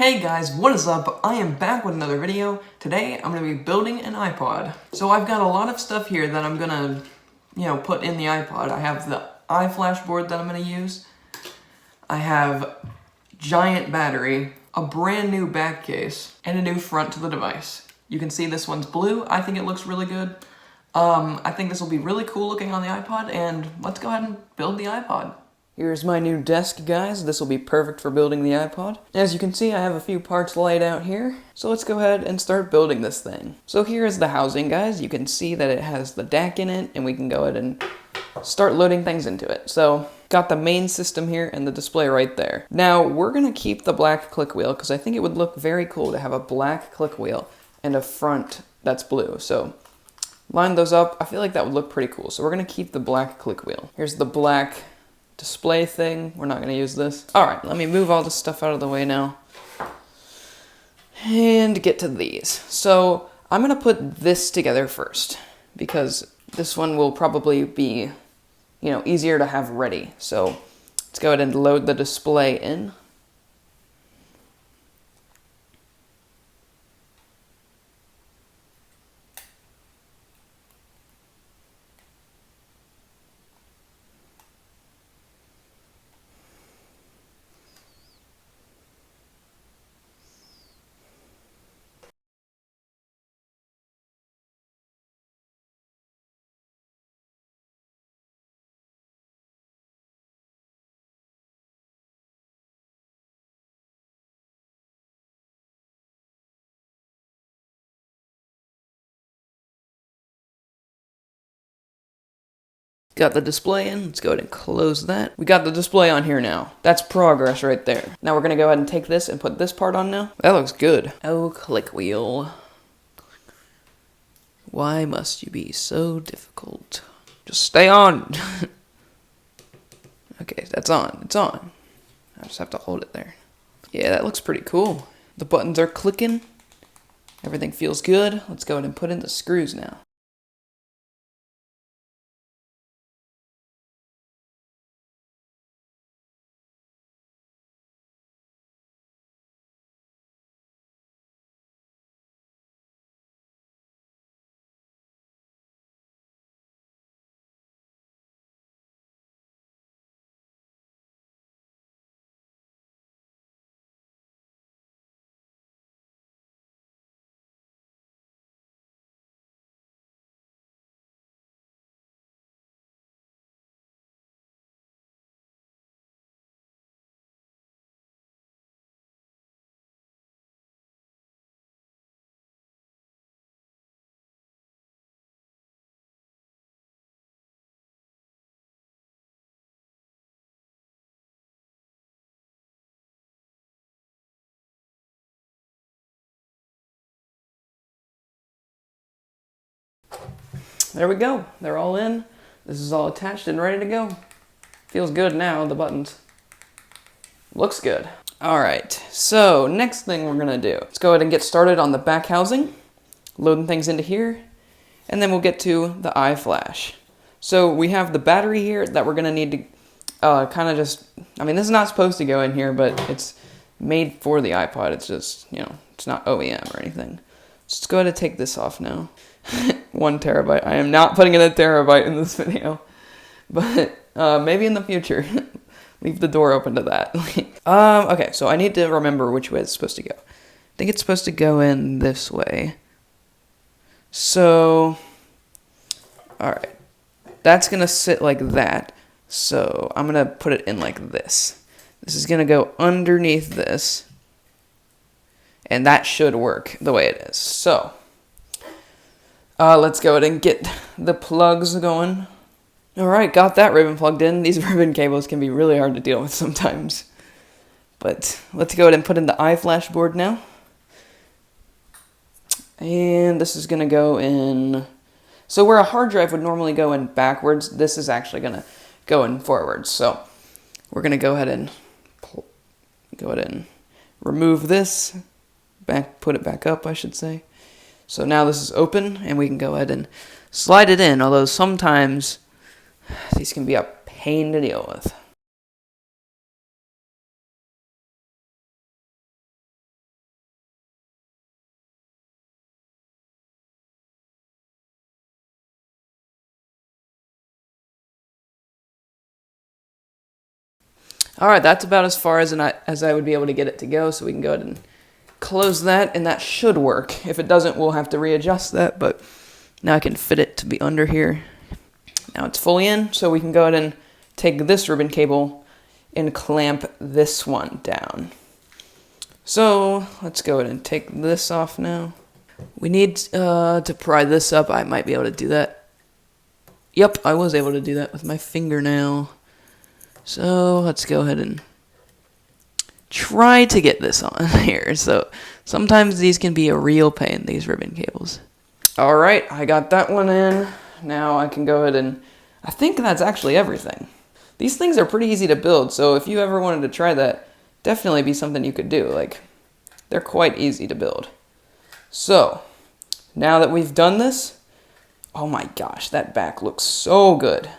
Hey guys, what is up? I am back with another video. Today, I'm going to be building an iPod. So I've got a lot of stuff here that I'm going to, put in the iPod. I have the iFlash board that I'm going to use. I have giant battery, a brand new back case, and a new front to the device. You can see this one's blue. I think it looks really good. I think this will be really cool looking on the iPod, and let's go ahead and build the iPod. Here's my new desk, guys. This will be perfect for building the iPod. As you can see, I have a few parts laid out here. So let's go ahead and start building this thing. So here is the housing, guys. You can see that it has the DAC in it, and we can go ahead and start loading things into it. So, got the main system here and the display right there. Now, we're going to keep the black click wheel, because I think it would look very cool to have a black click wheel and a front that's blue. So, line those up. I feel like that would look pretty cool. So we're going to keep the black click wheel. Here's the black display thing. We're not going to use this. Alright, let me move all this stuff out of the way now. And get to these. So, I'm going to put this together first, because this one will probably be, easier to have ready. So, let's go ahead and load the display in. Got the display in. Let's go ahead and close that. We got the display on here now. That's progress right there. Now we're going to go ahead and take this and put this part on now. That looks good. Oh, click wheel. Why must you be so difficult? Just stay on. Okay, that's on. It's on. I just have to hold it there. Yeah, that looks pretty cool. The buttons are clicking. Everything feels good. Let's go ahead and put in the screws now. There we go. They're all in. This is all attached and ready to go. Feels good now, the buttons. Looks good. Alright, so next thing we're going to do. Let's go ahead and get started on the back housing. Loading things into here. And then we'll get to the iFlash. So we have the battery here that we're going to need to this is not supposed to go in here, but it's made for the iPod. It's just, it's not OEM or anything. So let's go ahead and take this off now. 1 terabyte. I am not putting in a terabyte in this video, but maybe in the future. Leave the door open to that. Okay, so I need to remember which way it's supposed to go. I think it's supposed to go in this way. So, alright. That's going to sit like that. So, I'm going to put it in like this. This is going to go underneath this. And that should work the way it is. So, let's go ahead and get the plugs going. Alright, got that ribbon plugged in. These ribbon cables can be really hard to deal with sometimes. But let's go ahead and put in the iFlash board now. And this is going to go in... So where a hard drive would normally go in backwards, this is actually going to go in forwards. So we're going to go ahead and remove this. Put it back up, I should say. So now this is open, and we can go ahead and slide it in, although sometimes these can be a pain to deal with. All right, that's about as far as I would be able to get it to go, so we can go ahead and close that, and that should work. If it doesn't, we'll have to readjust that, but now I can fit it to be under here. Now it's fully in, so we can go ahead and take this ribbon cable and clamp this one down. So let's go ahead and take this off now. We need to pry this up. I might be able to do that. Yep, I was able to do that with my fingernail. So let's go ahead and try to get this on here. So sometimes these can be a real pain, these ribbon cables. All right, I got that one in. Now I can go ahead and, I think that's actually everything. These things are pretty easy to build, so if you ever wanted to try that, definitely be something you could do. Like, they're quite easy to build. So, now that we've done this, oh my gosh, that back looks so good.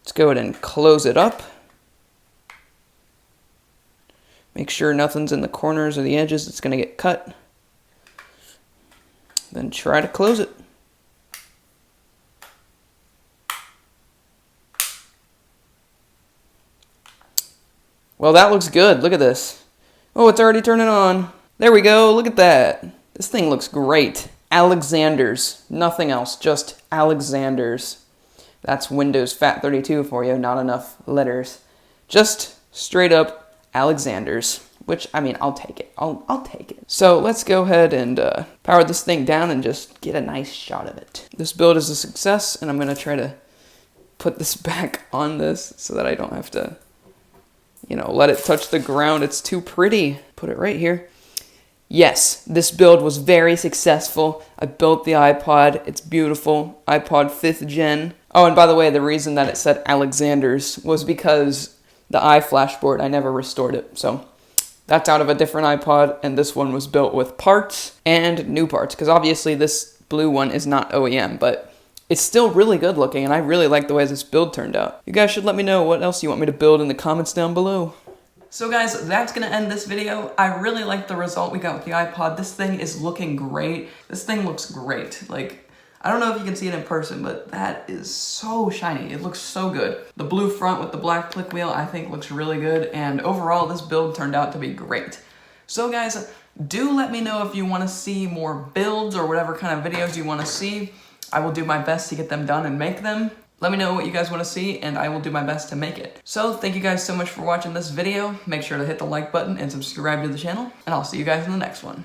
Let's go ahead and close it up. Make sure nothing's in the corners or the edges that's going to get cut. Then try to close it. Well, that looks good. Look at this. Oh, it's already turning on. There we go. Look at that. This thing looks great. Alexander's. Nothing else. Just Alexander's. That's Windows FAT32 for you. Not enough letters. Just straight up Alexander's. Which, I mean, I'll take it. I'll take it. So let's go ahead and power this thing down and just get a nice shot of it. This build is a success, and I'm going to try to put this back on this so that I don't have to, you know, let it touch the ground. It's too pretty. Put it right here. Yes, this build was very successful. I built the iPod. It's beautiful. iPod 5th gen. Oh, and by the way, the reason that it said Alexander's was because the iFlash board, I never restored it. So that's out of a different iPod, and this one was built with parts and new parts, because obviously this blue one is not OEM, but it's still really good looking, and I really like the way this build turned out. You guys should let me know what else you want me to build in the comments down below. So guys, that's going to end this video. I really like the result we got with the iPod. This thing is looking great. This thing looks great. Like, I don't know if you can see it in person, but that is so shiny. It looks so good. The blue front with the black click wheel, I think looks really good. And overall, this build turned out to be great. So guys, do let me know if you want to see more builds or whatever kind of videos you want to see. I will do my best to get them done and make them. Let me know what you guys want to see, and I will do my best to make it. So, thank you guys so much for watching this video. Make sure to hit the like button and subscribe to the channel, and I'll see you guys in the next one.